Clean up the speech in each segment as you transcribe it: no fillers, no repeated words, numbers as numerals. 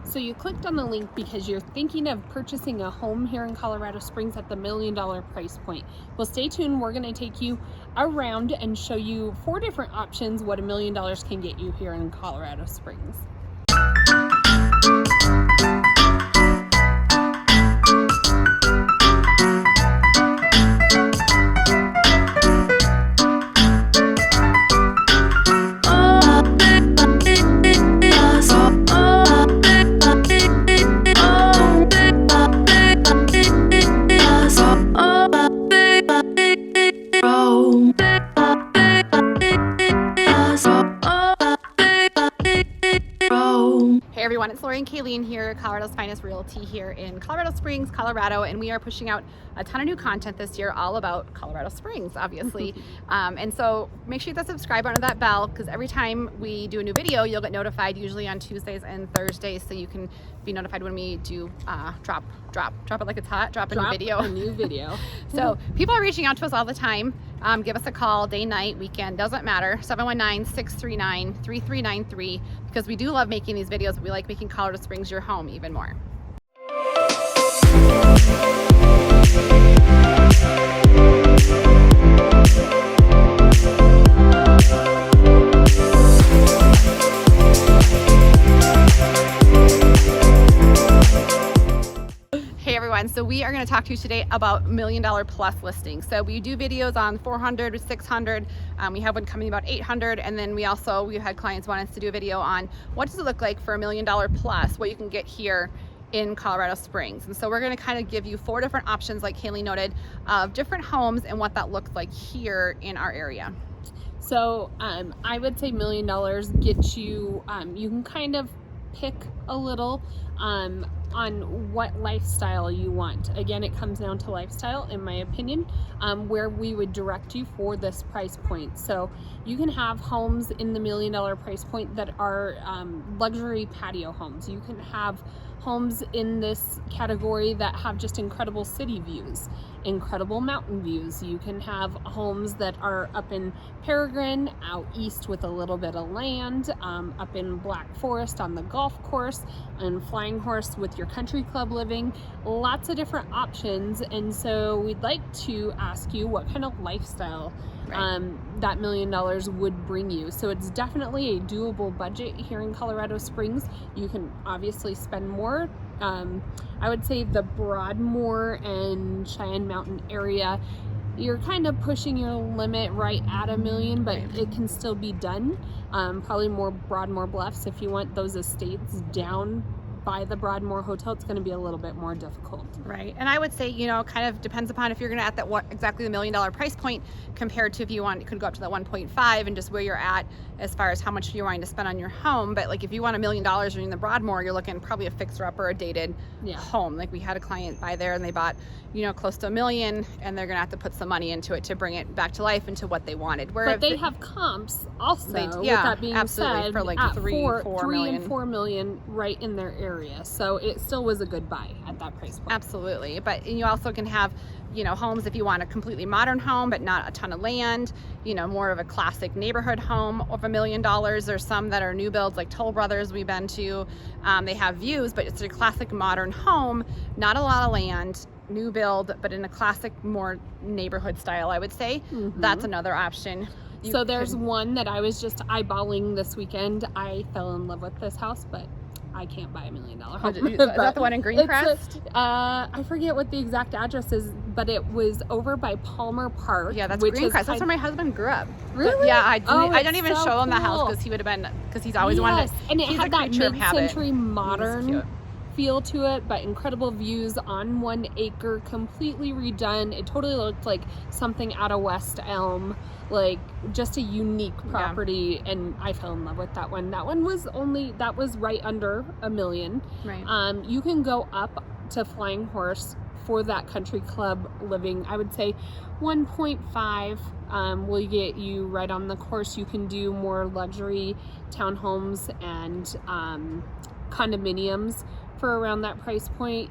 So you clicked on the link because you're thinking of purchasing a home here in Colorado Springs at the $1 million price point. Well, stay tuned. We're going to take you around and show you 4 different options what $1 million can get you here in Colorado Springs. Hey everyone, it's Lori and Kayleen here, Colorado's finest realty here in Colorado Springs, Colorado, and we are pushing out a ton of new content this year all about Colorado Springs, obviously. And so make sure you hit the subscribe button or that bell, because every time we do a new video, you'll get notified, usually on Tuesdays and Thursdays, so you can be notified when we do drop it like it's hot, drop a new video. So people are reaching out to us all the time. Give us a call, day, night, weekend, doesn't matter. 719-639-3393, because we do love making these videos, but we like making Colorado Springs your home even more. Hey everyone, so we are going to talk to you today about $1 million plus listings. So we do videos on 400, 600, we have one coming about 800, and then we had clients want us to do a video on what does it look like for $1 million plus, what you can get here in Colorado Springs. And so we're going to kind of give you 4 different options, like Haley noted, of different homes and what that looks like here in our area. So I would say $1 million gets you, you can kind of pick a little on what lifestyle you want. Again, it comes down to lifestyle, in my opinion, where we would direct you for this price point. So you can have homes in the $1 million price point that are luxury patio homes. You can have homes in this category that have just incredible city views, incredible mountain views. You can have homes that are up in Peregrine, out east with a little bit of land, up in Black Forest on the golf course, and Flying Horse with your country club living. Lots of different options. And so we'd like to ask you what kind of lifestyle that $1 million would bring you. So it's definitely a doable budget here in Colorado Springs. You can obviously spend more. I would say the Broadmoor and Cheyenne Mountain area, you're kind of pushing your limit right at $1 million, but it can still be done. Probably more Broadmoor Bluffs. If you want those estates down by the Broadmoor Hotel, it's going to be a little bit more difficult. Right. And I would say, kind of depends upon if you're going to at that exactly the $1 million price point, compared to if you want, it could go up to that 1.5, and just where you're at as far as how much you're wanting to spend on your home. But like if you want $1 million in the Broadmoor, you're looking probably a fixer up or a dated home. Like we had a client buy there and they bought, close to $1 million, and they're going to have to put some money into it to bring it back to life into what they wanted. But they have comps also, with that being said, for like at 3 and 4 million right in their area. So it still was a good buy at that price point. Absolutely. But you also can have, homes if you want a completely modern home, but not a ton of land, more of a classic neighborhood home of $1 million. There's some that are new builds, like Toll Brothers we've been to. They have views, but it's a classic modern home, not a lot of land, new build, but in a classic, more neighborhood style, I would say. That's another option. So there's one that I was just eyeballing this weekend. I fell in love with this house, but I can't buy $1 million home. Is that the one in Greencrest? I forget what the exact address is, but it was over by Palmer Park. Yeah, that's Greencrest. That's where my husband grew up. Really? But yeah, I didn't even show him the house because he's always wanted to. And it had that mid-century habit. Modern feel to it, but incredible views on 1 acre, completely redone. It totally looked like something out of West Elm, like just a unique property. And I fell in love with that one. That one was right under $1 million. Right. You can go up to Flying Horse for that country club living. I would say 1.5 will get you right on the course. You can do more luxury townhomes and condominiums for around that price point.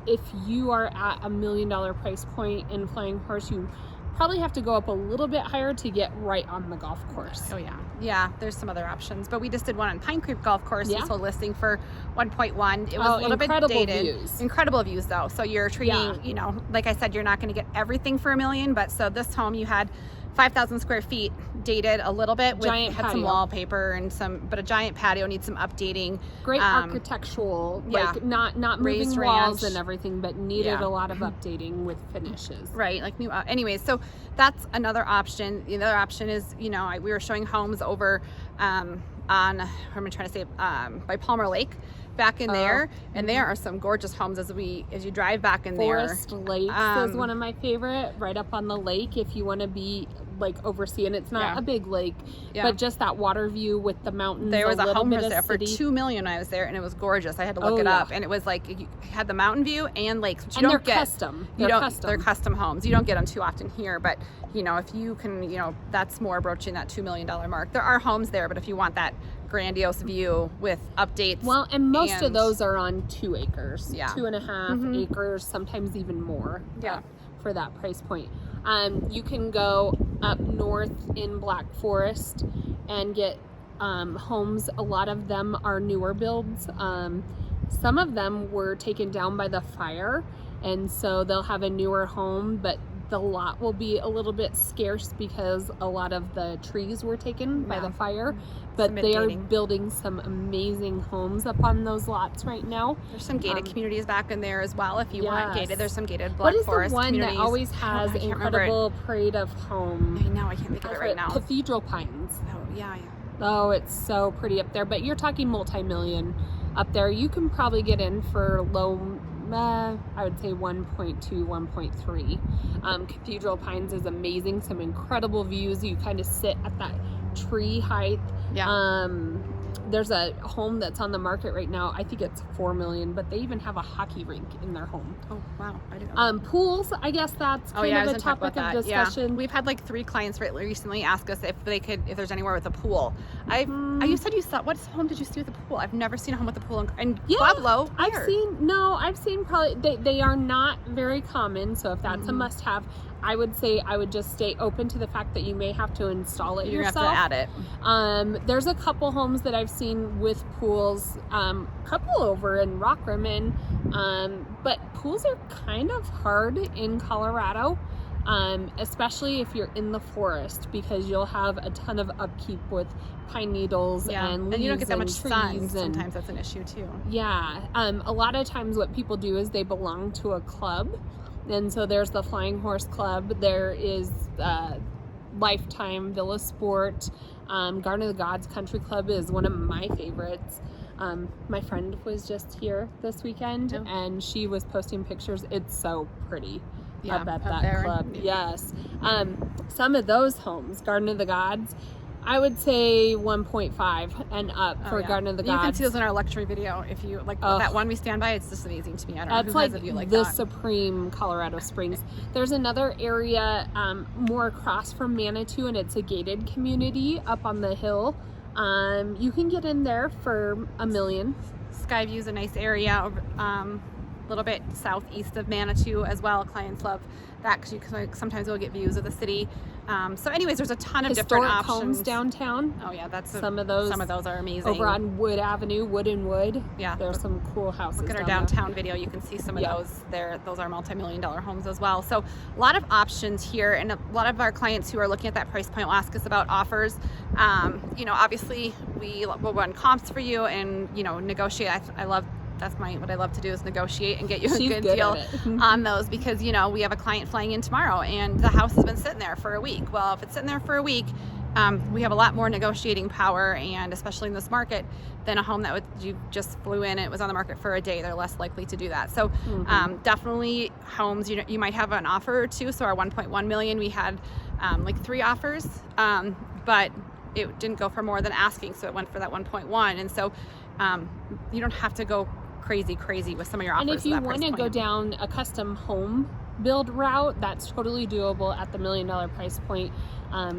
If you are at $1 million price point in Flying Horse, you probably have to go up a little bit higher to get right on the golf course. Oh yeah. Yeah, there's some other options, but we just did one on Pine Creek Golf Course. Yeah. We sold listing for 1.1. It was a little bit dated. Views. Incredible views though. So you're treating, Yeah. you know, like I said, you're not going to get everything for $1 million, but so this home you had 5,000 square feet, dated a little bit, with Giant had some patio. wallpaper and but a giant patio needs some updating. Great architectural, like not moving Raised walls ranch. and everything, but needed Yeah. a lot of updating with finishes. Right, like new. Anyways, so that's another option. The other option is, you know, we were showing homes over on, what am I trying to say, by Palmer Lake, back in there, and there are some gorgeous homes as you drive back in Forest there. Lakes is one of my favorite, right up on the lake. If you want to be like overseeing, it's not a big lake, but just that water view with the mountains. There was a home bit was there of for city. $2 million when I was there, and it was gorgeous. I had to look it up, and it was like you had the mountain view and lakes, which you And don't they're get. custom. They're custom homes. You don't get them too often here, but you know, if you can, you know, that's more approaching that $2 million mark. There are homes there, but if you want that grandiose view with updates, well, and most of those are on 2 acres, 2.5 acres, sometimes even more. For that price point. You can go up north in Black Forest and get homes. A lot of them are newer builds. Some of them were taken down by the fire, and so they'll have a newer home, but the lot will be a little bit scarce because a lot of the trees were taken by the fire. But they are building some amazing homes up on those lots right now. There's some gated communities back in there as well. If you want gated, there's some gated Black Forest What is the one communities. that always has incredible parade of home? I know, I can't think of it right now. Cathedral Pines. Oh, yeah. Oh, it's so pretty up there. But you're talking multi-million up there. You can probably get in for low, I would say 1.2, 1.3. Cathedral Pines is amazing. Some incredible views. You kind of sit at that tree height. There's a home that's on the market right now. I think it's $4 million, but they even have a hockey rink in their home. Oh wow, I didn't know. Pools, I guess that's kind of a topic of discussion. Yeah. We've had like 3 clients recently ask us if there's anywhere with a pool. You said you saw, what home did you see with a pool? I've never seen a home with a pool in Pueblo. I've seen probably, they are not very common, so if that's a must-have, I would say I would just stay open to the fact that you may have to install it yourself. You have to add it. There's a couple homes that I've seen with pools, couple over in Rockrimmon, but pools are kind of hard in Colorado, especially if you're in the forest, because you'll have a ton of upkeep with pine needles and leaves, and you don't get that much sun. And sometimes that's an issue too. A lot of times what people do is they belong to a club. And so there's the Flying Horse Club. There is Lifetime, Villa Sport. Garden of the Gods Country Club is one of my favorites. My friend was just here this weekend, and she was posting pictures. It's so pretty up at that club. Yes. Some of those homes, Garden of the Gods, I would say 1.5 and up for Garden of the Gods. You can see those in our luxury video. If you like that one we stand by, it's just amazing to me. I don't know who has a view like the that. supreme Colorado Springs. There's another area more across from Manitou, and it's a gated community up on the hill. You can get in there for $1 million. Skyview's a nice area, a little bit southeast of Manitou as well. Clients love that because sometimes we'll get views of the city. So anyways, there's a ton of different options. Homes downtown. Oh yeah, some of those are amazing. Over on Wood Avenue, Wood and Wood. Yeah, there's some cool houses. Look at our downtown video. You can see some of those there. Those are multi-million-dollar homes as well. So a lot of options here, and a lot of our clients who are looking at that price point will ask us about offers. You know, obviously we will run comps for you and negotiate. What I love to do is negotiate and get you a good deal on those, because we have a client flying in tomorrow and the house has been sitting there for a week. Well, if it's sitting there for a week, we have a lot more negotiating power, and especially in this market, than a home that you just flew in and it was on the market for a day. They're less likely to do that. So definitely homes, you might have an offer or two. So our 1.1 million, we had like 3 offers, but it didn't go for more than asking, so it went for that 1.1. And so you don't have to go crazy with some of your offers. And if you want to go down a custom home build route, that's totally doable at the $1 million price point.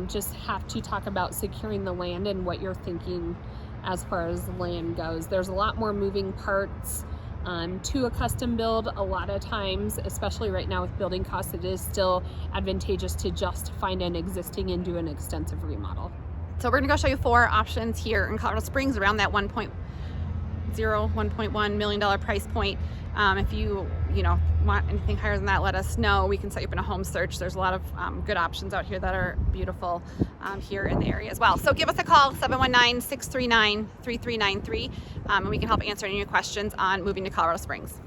Just have to talk about securing the land and what you're thinking as far as land goes. There's a lot more moving parts to a custom build. A lot of times, especially right now with building costs, it is still advantageous to just find an existing and do an extensive remodel. So we're gonna go show you 4 options here in Colorado Springs around that 1.1 million dollar price point. If you want anything higher than that, let us know. We can set you up in a home search. There's a lot of good options out here that are beautiful here in the area as well. So give us a call, 719-639-3393, and we can help answer any of your questions on moving to Colorado Springs.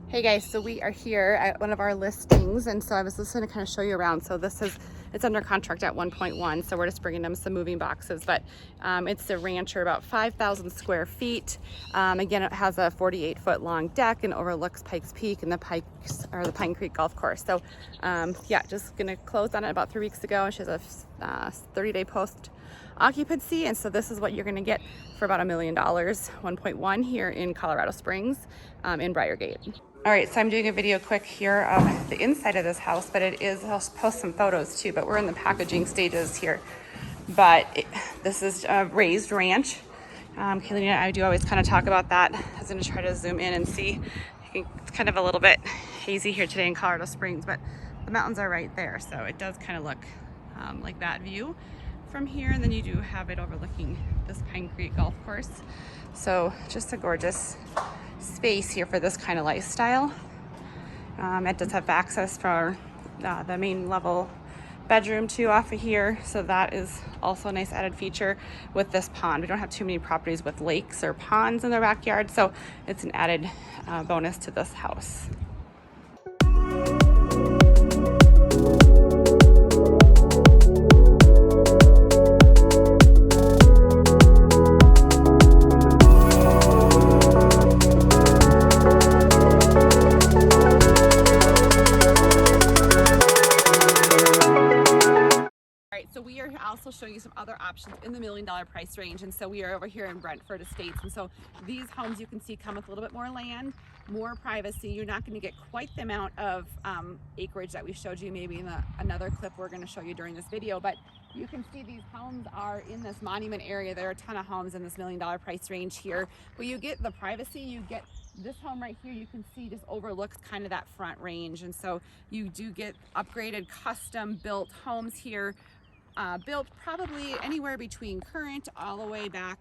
Hey guys, so we are here at one of our listings, and so I was just going to kind of show you around. So it's under contract at 1.1, so we're just bringing them some moving boxes, but it's a rancher, about 5,000 square feet. Again, it has a 48-foot long deck and overlooks Pikes Peak and the Pine Creek Golf Course. So yeah, just going to close on it about 3 weeks ago. She has a 30-day post occupancy, and so this is what you're going to get for about $1 million, 1.1 here in Colorado Springs in Briargate. All right, so I'm doing a video quick here of the inside of this house, but I'll post some photos too, but we're in the packaging stages here. But this is a raised ranch. Kayleen and I do always kind of talk about that. I was gonna try to zoom in and see. It's kind of a little bit hazy here today in Colorado Springs, but the mountains are right there, so it does kind of look like that view from here. And then you do have it overlooking this Pine Creek Golf Course. So just a gorgeous space here for this kind of lifestyle. It does have access for the main level bedroom too off of here, so that is also a nice added feature with this pond. We don't have too many properties with lakes or ponds in their backyard, so it's an added bonus to this house. So we are also showing you some other options in the $1 million price range, and so we are over here in Brentford Estates, and so these homes you can see come with a little bit more land, more privacy. You're not going to get quite the amount of acreage that we showed you maybe in another clip we're going to show you during this video, but you can see these homes are in this monument area. There are a ton of homes in this $1 million price range here, but you get the privacy. You get this home right here, you can see just overlooks kind of that front range, and so you do get upgraded custom built homes here. Built probably anywhere between current all the way back,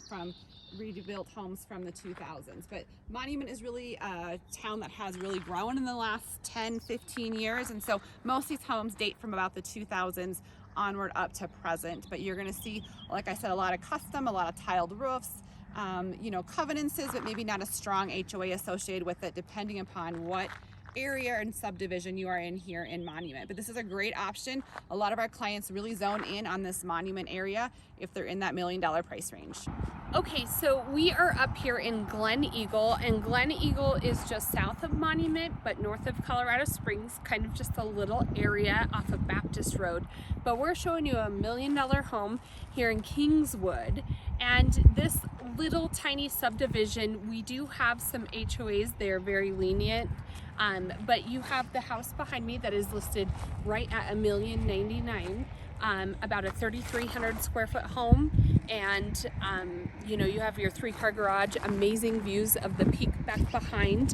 from rebuilt homes from the 2000s. But Monument is really a town that has really grown in the last 10-15 years, and so most of these homes date from about the 2000s onward up to present. But you're going to see, like I said, a lot of custom, a lot of tiled roofs, covenances, but maybe not a strong HOA associated with it, depending upon what area and subdivision you are in here in Monument. But this is a great option. A lot of our clients really zone in on this Monument area if they're in that $1 million price range. Okay, so we are up here in Glen Eagle, and Glen Eagle is just south of Monument, but north of Colorado Springs, kind of just a little area off of Baptist Road. But we're showing you a $1 million home here in Kingswood, and this little tiny subdivision, we do have some HOAs. They're very lenient, but you have the house behind me that is listed right at $1,099,000. About a 3,300 square foot home, and you have your 3-car garage, amazing views of the peak back behind.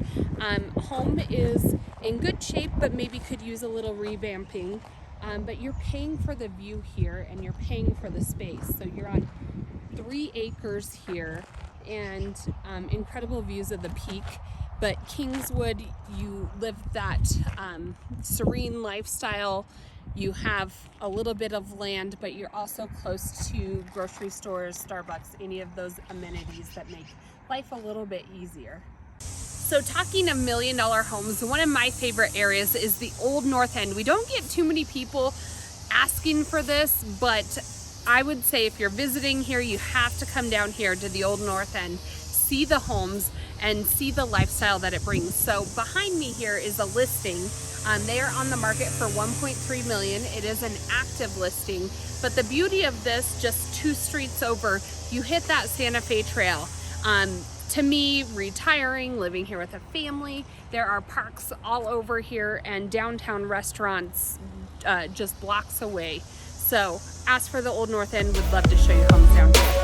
Home is in good shape, but maybe could use a little revamping, but you're paying for the view here and you're paying for the space. So you're on 3 acres here and incredible views of the peak. But Kingswood, you live that serene lifestyle. You have a little bit of land, but you're also close to grocery stores, Starbucks, any of those amenities that make life a little bit easier. So talking $1 million homes, one of my favorite areas is the Old North End. We don't get too many people asking for this, but I would say if you're visiting here, you have to come down here to the Old North End. see the homes and see the lifestyle that it brings. So behind me here is a listing. They are on the market for $1.3 million. It is an active listing, but the beauty of this, just 2 streets over, you hit that Santa Fe Trail. To me, retiring, living here with a family, there are parks all over here and downtown restaurants just blocks away. So ask for the Old North End. Would love to show you homes down here.